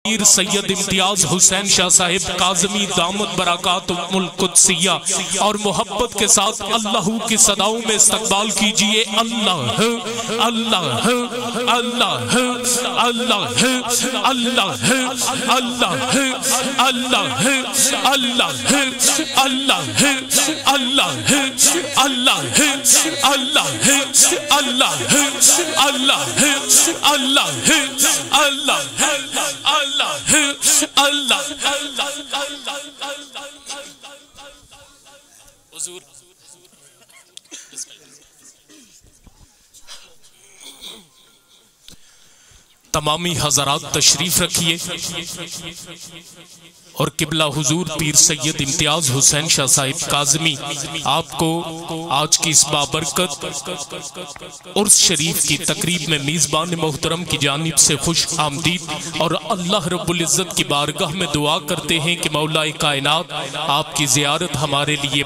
پیر سید امتیاز حسین شاہ صاحب کاظمی دامت برکاتہم القدسیہ اور محبت کے ساتھ اللہ کی صداؤں میں استقبال کیجئے۔ اللہ اللہ اللہ اللہ اللہ اللہ اللہ اللہ اللہ اللہ اللہ اللہ اللہ حضور تمامی حضرات تشریف رکھیے اور قبلہ حضور پیر سید امتیاز حسین شاہ صاحب کاظمی آپ کو آج کی اس بابرکت عرس شریف کی تقریب میں میزبان محترم کی جانب سے خوش آمدید اور اللہ رب العزت کی بارگاہ میں دعا کرتے ہیں کہ مولا کائنات آپ کی زیارت ہمارے لیے